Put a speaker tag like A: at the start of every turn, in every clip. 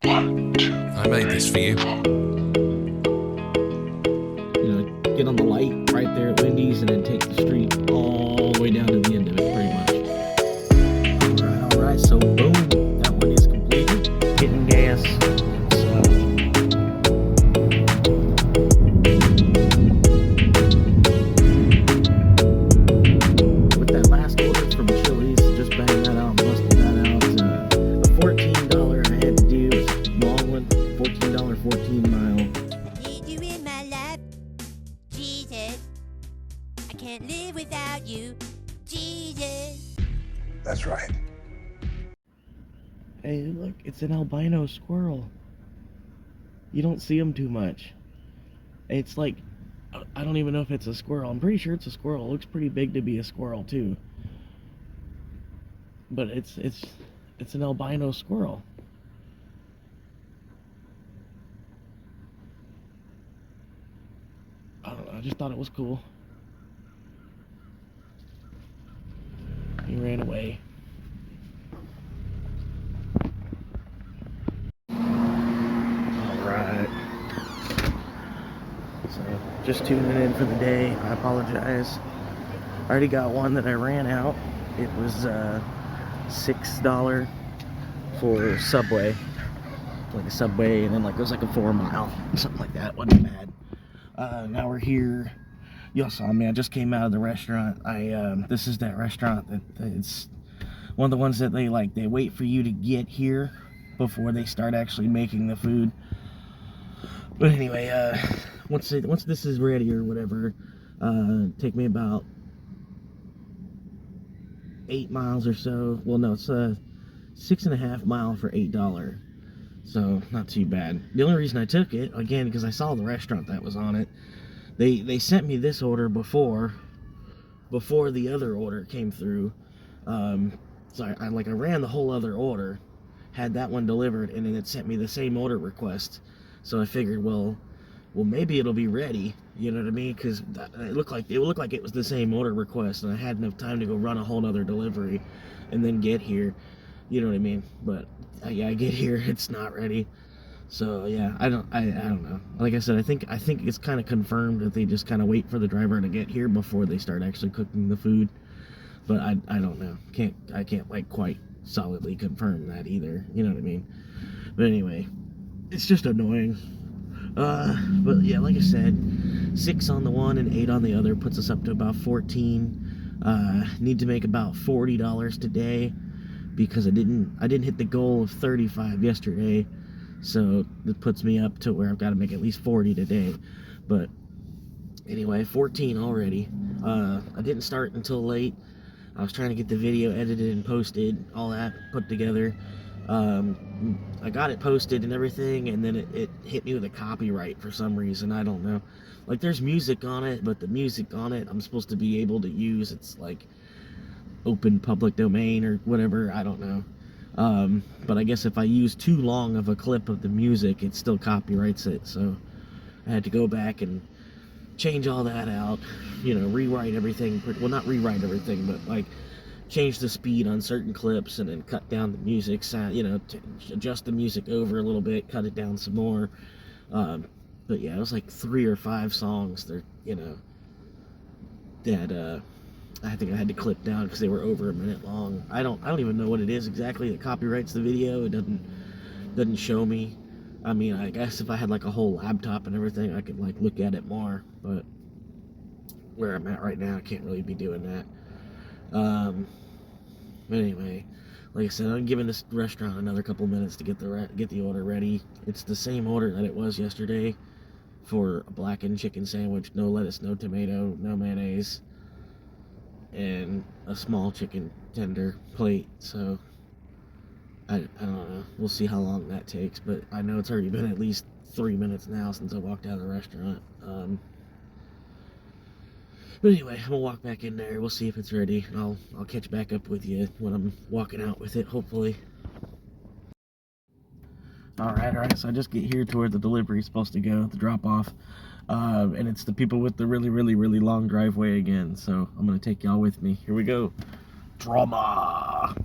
A: I made this for you.
B: You know, get on the light right there at Wendy's and then take the street all the way down to the end of it, pretty much. All right, so boom, that one is completed. Getting gas. With that last order from Chili's, just banged that out, busted that out. A $14 I had to do, a long one, $14, 14 mile.
C: Need you in my life, Jesus. I can't live without you, Jesus.
A: That's right.
B: Hey, look, it's an albino squirrel. You don't see them too much. It's like, I don't even know if it's a squirrel. I'm pretty sure it's a squirrel. It looks pretty big to be a squirrel too. But it's an albino squirrel. I don't know, I just thought it was cool. He ran away. Alright. So, just tuning in for the day. I apologize. I already got one that I ran out. It was $6 for Subway. Like a Subway, and then like it was like a 4 mile, something like that. Wasn't bad. Now we're here. Y'all saw me. I just came out of the restaurant. This is that restaurant that it's one of the ones that they wait for you to get here before they start actually making the food. But anyway, once this is ready or whatever, take me about 8 miles or so. Well, no, it's 6.5 miles for $8. So not too bad. The only reason I took it, again, because I saw the restaurant that was on it. They sent me this order before the other order came through. So I ran the whole other order, had that one delivered, and then it sent me the same order request. So I figured, well, maybe it'll be ready. You know what I mean? Because it looked like it was the same order request, and I had enough time to go run a whole other delivery, and then get here. You know what I mean? But yeah, I get here, it's not ready. So yeah, I don't know. Like I said, I think it's kind of confirmed that they just kind of wait for the driver to get here before they start actually cooking the food. But I don't know. I can't like quite solidly confirm that either. You know what I mean? But anyway, it's just annoying. But yeah, like I said, 6 on the one and 8 on the other puts us up to about 14. Need to make about $40 today because I didn't hit the goal of 35 yesterday. So it puts me up to where I've got to make at least 40 today. But anyway, 14 already. I didn't start until late. I was trying to get the video edited and posted, all that put together. I got it posted and everything, and then it hit me with a copyright for some reason. I don't know. Like, there's music on it, but the music on it I'm supposed to be able to use. It's like open public domain or whatever. I don't know. But I guess if I use too long of a clip of the music, it still copyrights it. So I had to go back and change all that out, you know, rewrite everything. Well, not rewrite everything, but like change the speed on certain clips and then cut down the music sound, you know, adjust the music over a little bit, cut it down some more. But yeah, it was like 3 or 5 songs that, you know, that I think I had to clip down because they were over a minute long. I don't even know what it is exactly that copyrights the video. It doesn't show me. I mean, I guess if I had like a whole laptop and everything, I could like look at it more. But where I'm at right now, I can't really be doing that. But anyway, like I said, I'm giving this restaurant another couple minutes to get the order ready. It's the same order that it was yesterday for a blackened chicken sandwich, no lettuce, no tomato, no mayonnaise, and a small chicken tender plate. So I don't know. We'll see how long that takes, but I know it's already been at least 3 minutes now since I walked out of the restaurant. But anyway, I'm gonna walk back in there. We'll see if it's ready, and I'll catch back up with you when I'm walking out with it, hopefully. Alright, so I just get here to where the delivery is supposed to go, the drop-off. And it's the people with the really, really, really long driveway again. So I'm gonna take y'all with me. Here we go. Drama!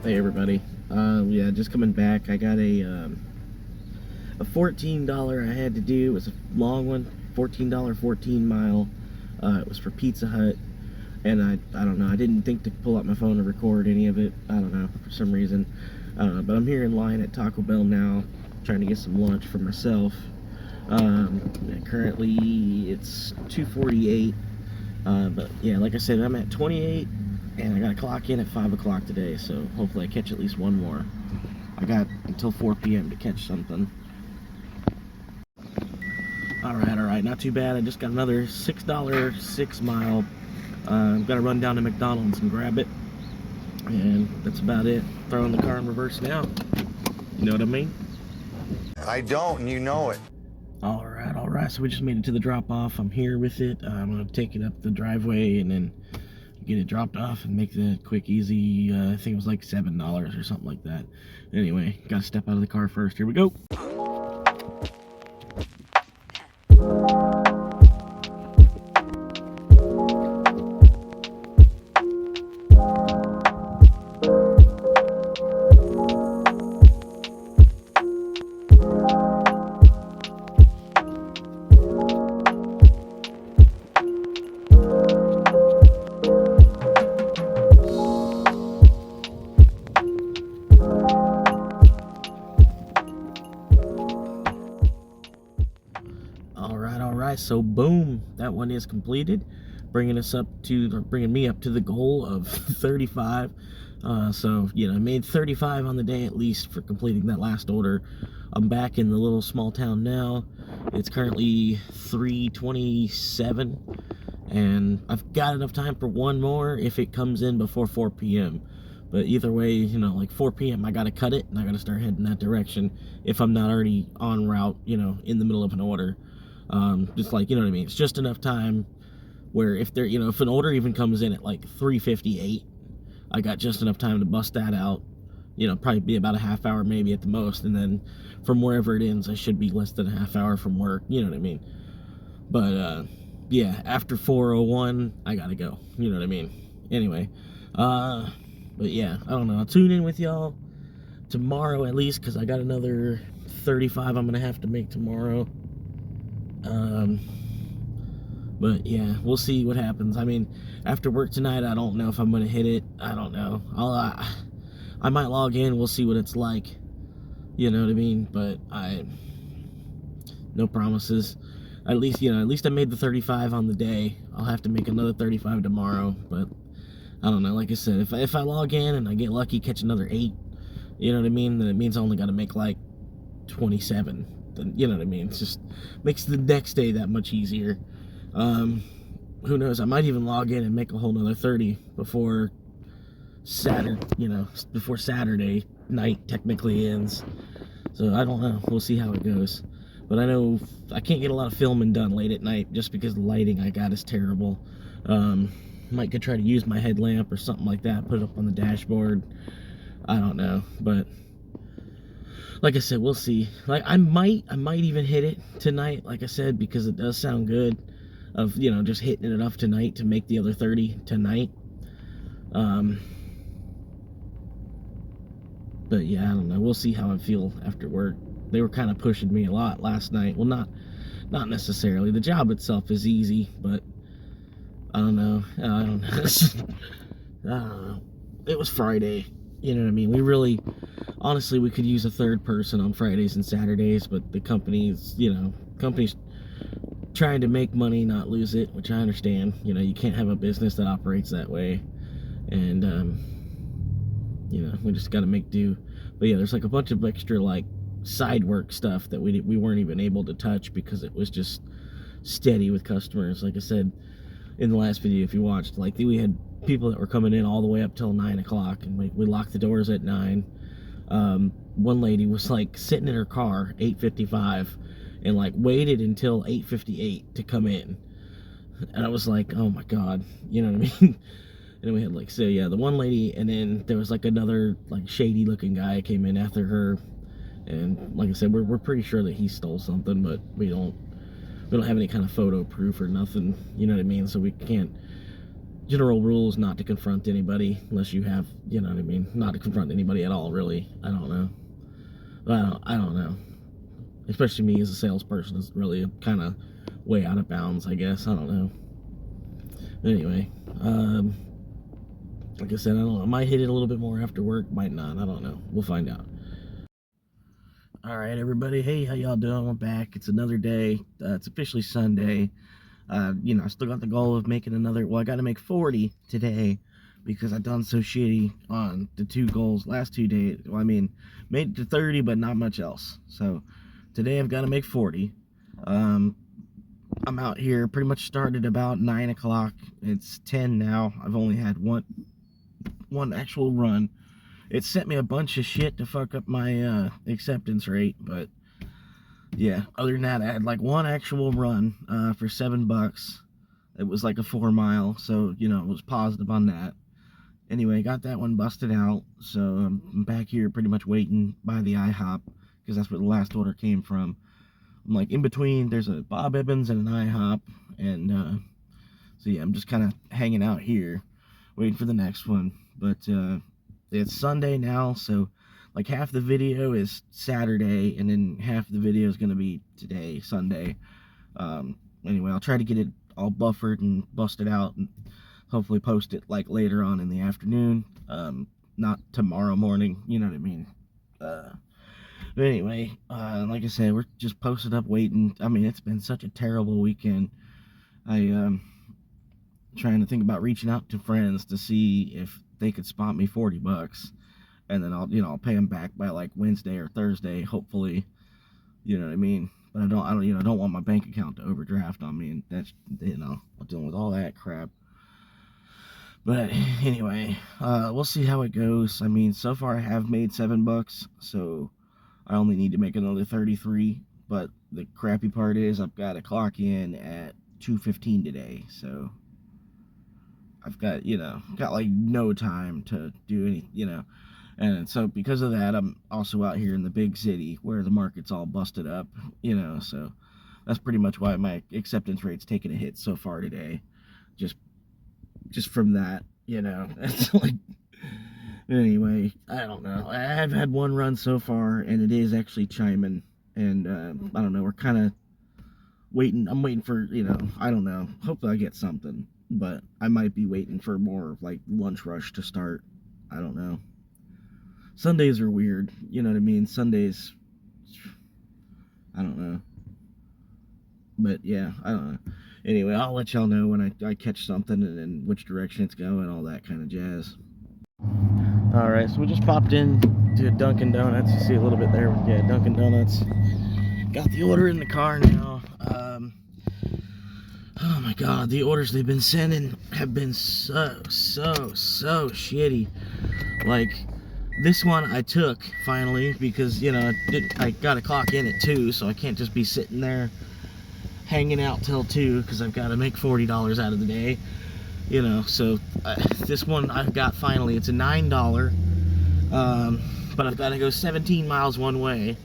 B: Hey everybody. Yeah, just coming back. I got a $14 I had to do. It was a long one, $14, 14 mile. It was for Pizza Hut, and I don't know. I didn't think to pull out my phone to record any of it. I don't know, for some reason. But I'm here in line at Taco Bell now, trying to get some lunch for myself. Currently it's 2:48. But yeah, like I said, I'm at 28, and I got to clock in at 5 o'clock today, so hopefully I catch at least one more. I got until 4 p.m. to catch something. Alright, not too bad. I just got another $6 6 mile. I've got to run down to McDonald's and grab it, and that's about it. Throwing the car in reverse now. You know what I mean?
A: I don't, and you know it.
B: Alright, so we just made it to the drop-off. I'm here with it. I'm going to take it up the driveway and then get it dropped off and make the quick, easy, I think it was like $7 or something like that. Anyway, got to step out of the car first. Here we go. Alright, so boom, that one is completed, bringing me up to the goal of 35. So you know, I made 35 on the day at least for completing that last order. I'm back in the little small town now. It's currently 3:27, and I've got enough time for one more if it comes in before 4 p.m. But either way, you know, like 4 p.m. I gotta cut it and I gotta start heading that direction if I'm not already en route, you know, in the middle of an order. Just like, you know what I mean? It's just enough time where if there, you know, if an order even comes in at like 3:58, I got just enough time to bust that out. You know, probably be about a half hour maybe at the most, and then from wherever it ends, I should be less than a half hour from work. You know what I mean? But yeah, after 4:01, I gotta go. You know what I mean? Anyway, but yeah, I don't know. I'll tune in with y'all tomorrow at least, because I got another 35 I'm gonna have to make tomorrow. But yeah, we'll see what happens. I mean, after work tonight, I don't know if I'm gonna hit it. I don't know. I might log in. We'll see what it's like. You know what I mean? But no promises. At least, you know, at least I made the 35 on the day. I'll have to make another 35 tomorrow. But I don't know. Like I said, if I log in and I get lucky, catch another 8, you know what I mean? Then it means I only got to make like 27. Then, you know what I mean? It just makes the next day that much easier. Who knows? I might even log in and make a whole nother 30 before before Saturday night technically ends. So I don't know. We'll see how it goes. But I know I can't get a lot of filming done late at night just because the lighting I got is terrible. Might could try to use my headlamp or something like that, put it up on the dashboard. I don't know, but like I said, we'll see. Like I might even hit it tonight, like I said, because it does sound good of, you know, just hitting it enough tonight to make the other 30 tonight. But yeah, I don't know. We'll see how I feel after work. They were kind of pushing me a lot last night. Well, not necessarily. The job itself is easy, but I don't know. I don't know. It was Friday. You know what I mean? Honestly, we could use a third person on Fridays and Saturdays, but the company's trying to make money, not lose it, which I understand. You know, you can't have a business that operates that way. And, you know, we just got to make do. But yeah, there's like a bunch of extra, like, side work stuff that we weren't even able to touch because it was just steady with customers. Like I said in the last video, if you watched, like, we had people that were coming in all the way up till 9 o'clock, and we locked the doors at 9. One lady was like sitting in her car 8:55 and like waited until 8:58 to come in, and I was like, oh my god, you know what I mean? And then we had like, so yeah, the one lady, and then there was like another like shady looking guy came in after her, and like I said, we're pretty sure that he stole something, but we don't have any kind of photo proof or nothing, you know what I mean? So we can't general rule is not to confront anybody unless you have, you know what I mean, not to confront anybody at all, really. I don't know. I don't know. Especially me as a salesperson is really kind of way out of bounds, I guess. I don't know. Anyway, like I said, I don't know. I might hit it a little bit more after work, might not. I don't know. We'll find out. All right, everybody. Hey, how y'all doing? I'm back. It's another day. It's officially Sunday. You know, I still got the goal of making another. Well, I got to make 40 today because I done so shitty on the two goals last 2 days. Well, I mean, made it to 30, but not much else. So today I've got to make 40. I'm out here. Pretty much started about 9 o'clock. It's 10 now. I've only had one actual run. It sent me a bunch of shit to fuck up my acceptance rate, but yeah, other than that, I had like one actual run for $7. It was like a 4 mile, so you know, it was positive on that. Anyway, got that one busted out, so I'm back here pretty much waiting by the IHOP, because that's where the last order came from. I'm like in between, there's a Bob Evans and an IHOP, and so yeah, I'm just kind of hanging out here, waiting for the next one, but it's Sunday now, so like half the video is Saturday, and then half the video is going to be today, Sunday. Anyway, I'll try to get it all buffered and busted out, and hopefully post it like later on in the afternoon, not tomorrow morning, you know what I mean. But anyway, like I said, we're just posted up waiting. I mean, it's been such a terrible weekend. Trying to think about reaching out to friends to see if they could spot me $40, and then I'll pay them back by like Wednesday or Thursday, hopefully, you know what I mean. But I don't want my bank account to overdraft on me, and that's, I'm dealing with all that crap. But anyway, we'll see how it goes. I mean, so far I have made $7, so I only need to make another 33. But the crappy part is I've got to clock in at 2:15 today, so I've got, got like no time to do any, and so because of that, I'm also out here in the big city where the market's all busted up, so that's pretty much why my acceptance rate's taken a hit so far today, just from that, it's like, anyway, I don't know. I've had one run so far, and it is actually chiming, and I don't know, we're kind of waiting. I'm waiting for, I don't know, hopefully I get something. But I might be waiting for more like lunch rush to start. I don't know. Sundays are weird. You know what I mean? Sundays, I don't know. But yeah, I don't know. Anyway, I'll let y'all know when I catch something and which direction it's going, all that kind of jazz. Alright, so we just popped in to Dunkin' Donuts. You see a little bit there. Yeah, Dunkin' Donuts. Got the order in the car now. Oh my god, the orders they've been sending have been so shitty. Like, this one I took, finally, because, I gotta clock in at 2, so I can't just be sitting there hanging out till 2, because I've got to make $40 out of the day, so this one I've got finally. It's a $9, but I've got to go 17 miles one way,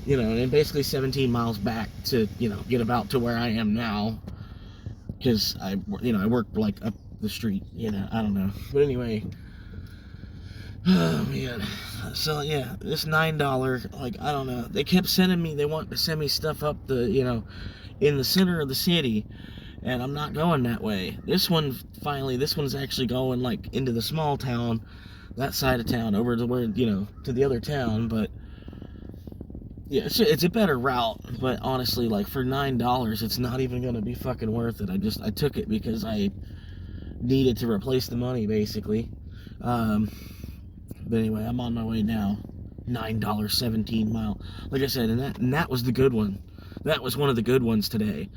B: and then basically 17 miles back to, get about to where I am now, because I work like up the street, I don't know, but anyway, oh man, so yeah, this $9, like, I don't know, they kept sending me, they want to send me stuff up the, in the center of the city, and I'm not going that way. This one's actually going like into the small town, that side of town, over to where, to the other town, but yeah, it's a better route, but honestly, like, for $9, it's not even going to be fucking worth it. I took it because I needed to replace the money, basically. But anyway, I'm on my way now. $9, 17 mile. Like I said, and that was the good one. That was one of the good ones today.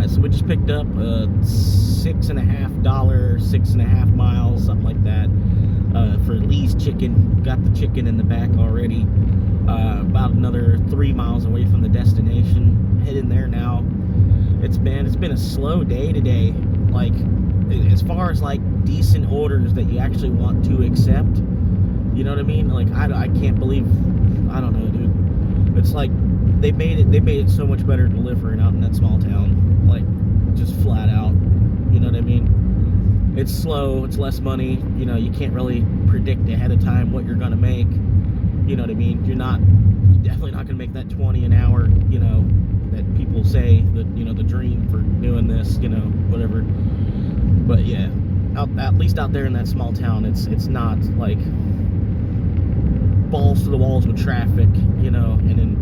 B: So we just picked up a $6.50, 6.5 miles, something like that, for Lee's Chicken. Got the chicken in the back already. About another 3 miles away from the destination. Heading there now. It's been a slow day today. Like, as far as like decent orders that you actually want to accept, you know what I mean? Like, I can't believe, I don't know, dude. It's like they made it so much better delivering out in that small town. Like, just flat out. You know what I mean? It's slow, it's less money, you know, you can't really predict ahead of time what you're gonna make. You know what I mean? You're definitely not gonna make that 20 an hour, you know, that people say that, you know, the dream for doing this, you know, whatever. But yeah, at least out there in that small town, it's not like balls to the walls with traffic, you know, and then,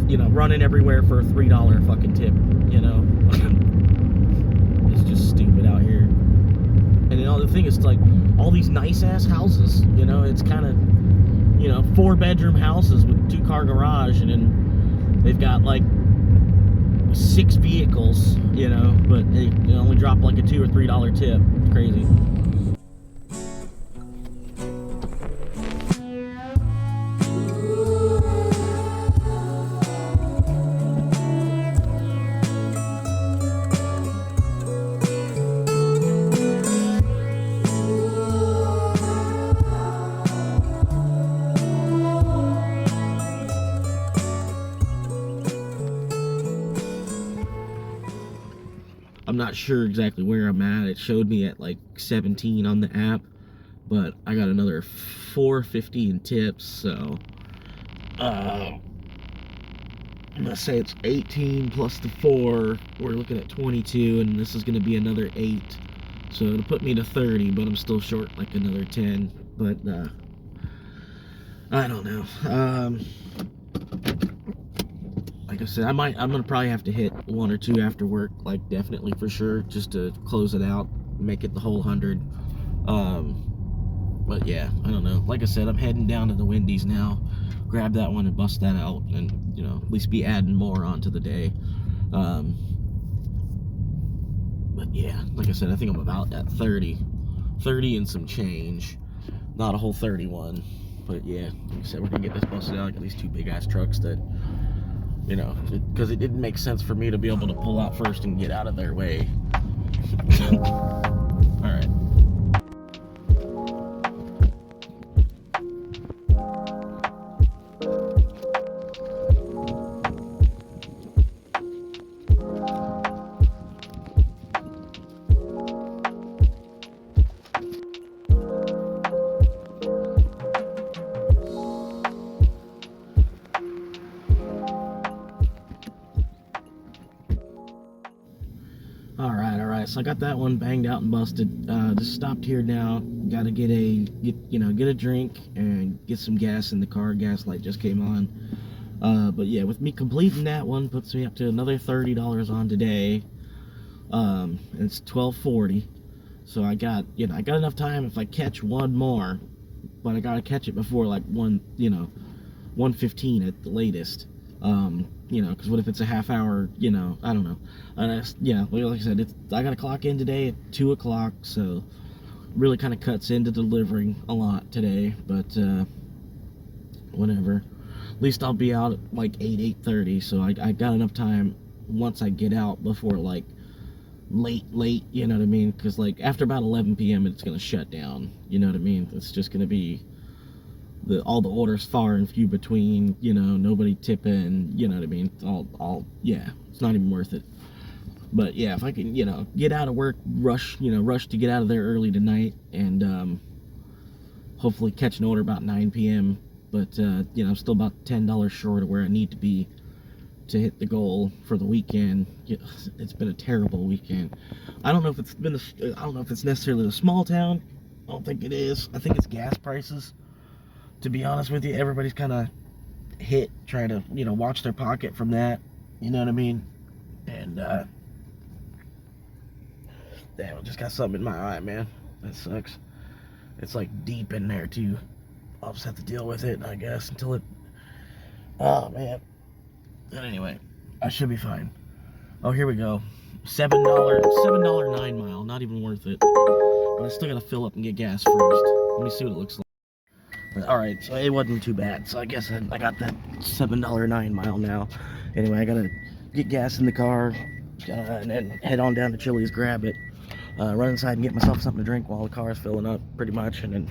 B: you know, running everywhere for a $3 fucking tip, you know. It's just stupid out here. And then the thing is, like, all these nice ass houses, you know, it's kind of, you know, 4-bedroom houses with 2-car garage, and then they've got like 6 vehicles, you know, but they only drop like a $2 or $3 tip. It's crazy. I'm not sure exactly where I'm at. It showed me at like 17 on the app, but I got another $4.50 in tips, so I'm gonna say it's 18 plus the 4. We're looking at 22, and this is gonna be another 8, so it'll put me to 30, but I'm still short like another 10. But I don't know. Like I said, I'm gonna probably have to hit 1 or 2 after work, like definitely for sure, just to close it out, make it the whole 100. But yeah, I don't know. Like I said, I'm heading down to the Wendy's now, grab that one and bust that out, and, you know, at least be adding more onto the day. But yeah, like I said, I think I'm about at 30 and some change, not a whole 31. But yeah, like I said, we're gonna get this busted out. Got these 2 big ass trucks that, you know, because it didn't make sense for me to be able to pull out first and get out of their way. All right. So I got that one banged out and busted. Just stopped here now. Got to get a drink and get some gas in the car. Gas light just came on. But yeah, with me completing that one, puts me up to another $30 on today. And it's 12:40. So I got enough time if I catch one more, but I gotta catch it before like 1:15 at the latest. Because what if it's a half hour, I don't know. And like I said, I got to clock in today at 2 o'clock, so really kind of cuts into delivering a lot today, but whatever. At least I'll be out at like 8:30, so I got enough time once I get out before like late, you know what I mean? Because like after about 11 p.m. it's going to shut down, you know what I mean? It's just going to be all the orders far and few between, nobody tipping, you know what I mean? It's not even worth it. But yeah, if I can, get out of work, rush to get out of there early tonight, and hopefully catch an order about 9 p.m. But I'm still about $10 short of where I need to be to hit the goal for the weekend. It's been a terrible weekend. I don't know if it's necessarily the small town. I don't think it is. I think it's gas prices. To be honest with you, everybody's kind of hit trying to, watch their pocket from that. You know what I mean? And, damn, I just got something in my eye, man. That sucks. It's, like, deep in there, too. I'll just have to deal with it, I guess, until it... Oh, man. But anyway, I should be fine. Oh, here we go. $7 9 mile, not even worth it. But I still gotta fill up and get gas first. Let me see what it looks like. Alright, so it wasn't too bad. So I guess I got that $7 9 mile now. Anyway, I gotta get gas in the car and then head on down to Chili's, grab it, run inside and get myself something to drink while the car is filling up, pretty much, and then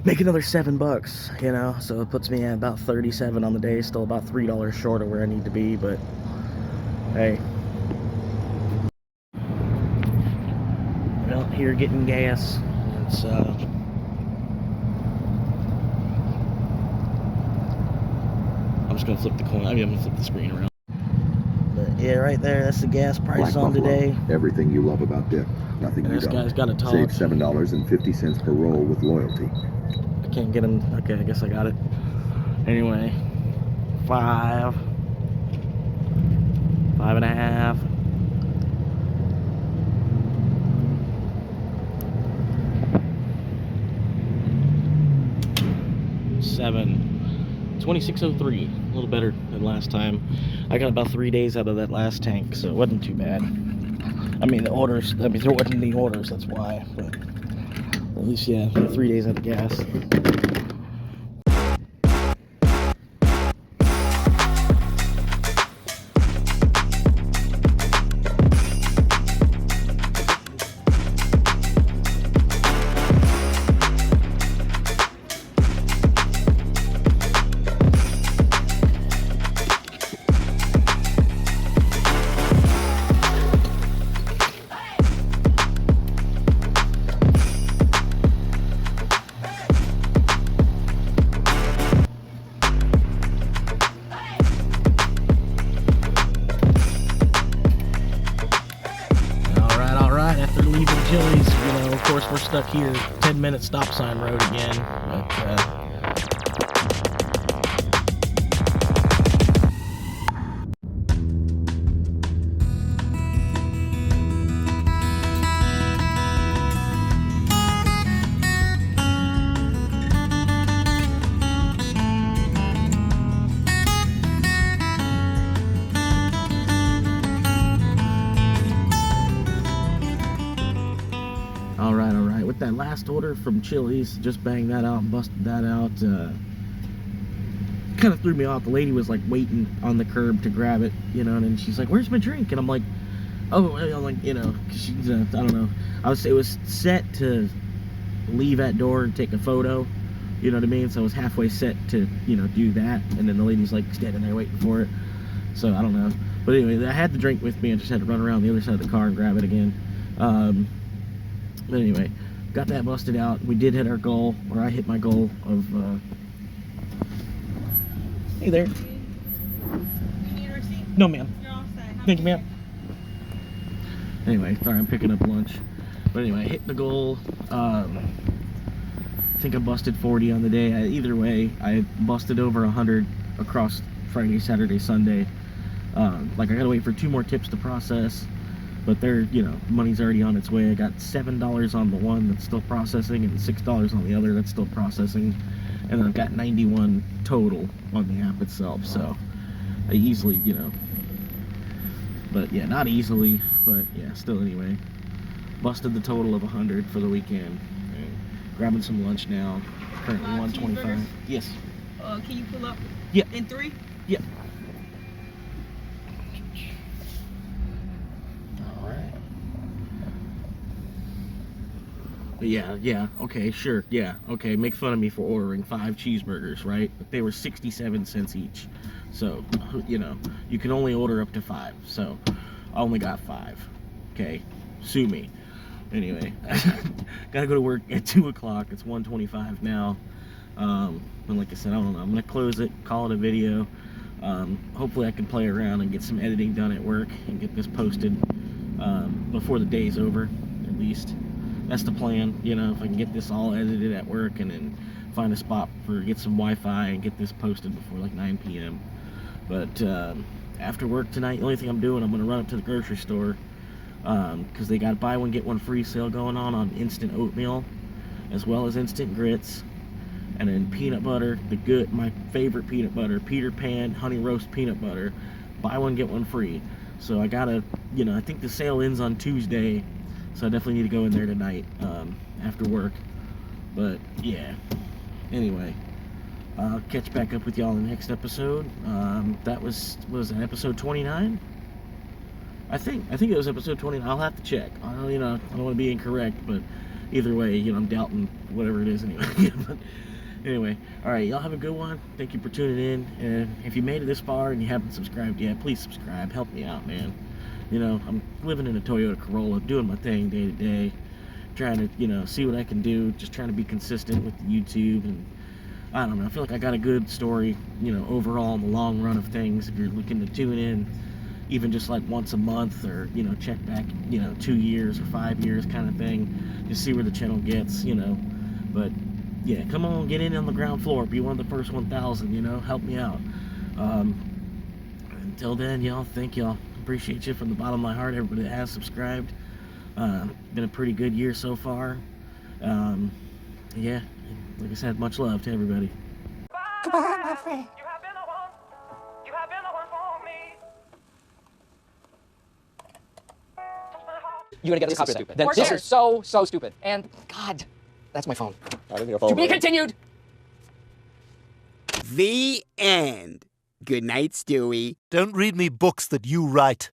B: make another $7, you know. So it puts me at about 37 on the day, still about $3 short of where I need to be, but hey. Out here getting gas. It's I'm just gonna flip the coin. I'm gonna flip the screen around. But yeah, right there, that's the gas price on today.
D: Everything you love about dip, nothing
B: And
D: you
B: this
D: don't.
B: guy's got a talk.
D: Save $7.50 per roll with loyalty.
B: I can't get him. Okay, I guess I got it. Anyway, 5, 5.5. 7. 2603, a little better than last time. I got about 3 days out of that last tank, so it wasn't too bad. I mean, the orders, there wasn't any orders, that's why, but at least, yeah, 3 days out of gas. After leaving Chili's, you know, of course we're stuck here, 10-minute stop sign road again, but Alright, with that last order from Chili's, just banged that out and busted that out. Kind of threw me off. The lady was like waiting on the curb to grab it, you know, and then she's like, "Where's my drink?" And I'm like, "Oh," I'm like, you know, she's, I don't know. It was set to leave at door and take a photo, you know what I mean? So I was halfway set to, you know, do that, and then the lady's like standing there waiting for it. So I don't know. But anyway, I had the drink with me. I just had to run around the other side of the car and grab it again. But anyway, got that busted out. We did hit our goal, or I hit my goal of, hey there.
E: You need a receipt?
B: No, ma'am.
E: You're all set.
B: Thank you, ma'am. Anyway, sorry, I'm picking up lunch. But anyway, I hit the goal. I think I busted 40 on the day. Either way, I busted over 100 across Friday, Saturday, Sunday. Like, I gotta wait for 2 more tips to process. But they're, you know, money's already on its way. I got $7 on the one that's still processing and $6 on the other that's still processing. And then I've got 91 total on the app itself. So I easily, you know, but yeah, not easily, but yeah, still anyway. Busted the total of 100 for the weekend. And grabbing some lunch now. Currently 125. Yes.
E: Can you pull up?
B: Yeah.
E: In 3?
B: Yeah. Yeah, okay, sure, yeah, okay, make fun of me for ordering 5 cheeseburgers, right? But they were 67 cents each. So, you know, you can only order up to 5. So, I only got 5. Okay, sue me. Anyway, gotta go to work at 2 o'clock. It's 1:25 now. And like I said, I don't know. I'm gonna close it, call it a video. Hopefully I can play around and get some editing done at work and get this posted before the day's over, at least. That's the plan, you know, if I can get this all edited at work and then find a spot get some Wi-Fi and get this posted before like 9 p.m. But after work tonight, the only thing I'm doing, I'm going to run up to the grocery store because they got buy one, get one free sale going on instant oatmeal as well as instant grits. And then peanut butter, my favorite peanut butter, Peter Pan honey roast peanut butter, buy one, get one free. So I gotta, I think the sale ends on Tuesday, so I definitely need to go in there tonight after work. But yeah, anyway, I'll catch back up with y'all in the next episode. That was an episode 29. I think it was episode 29. I'll have to check. I don't want to be incorrect, but either way, I'm doubting whatever it is anyway. But anyway, all right, y'all have a good one. Thank you for tuning in. And if you made it this far and you haven't subscribed yet, please subscribe. Help me out, man. I'm living in a Toyota Corolla, doing my thing day to day, trying to, see what I can do, just trying to be consistent with YouTube. And I don't know, I feel like I got a good story, overall in the long run of things. If you're looking to tune in, even just like once a month, or check back 2 years or 5 years kind of thing, just see where the channel gets. But yeah, come on, get in on the ground floor, be one of the first 1,000, help me out. Until then, y'all, thank y'all, appreciate you from the bottom of my heart, everybody that has subscribed. Been a pretty good year so far. Yeah, like I said, much love to everybody.
C: Goodbye, my friend.
F: You have been the one. You have been the one for me. Touch my heart.
G: You gotta get us a copy of that. Then
F: Of course
G: this
F: it
G: is
F: is.
G: so stupid. And God, that's my phone. To be continued.
H: The end. Good night, Stewie.
I: Don't read me books that you write.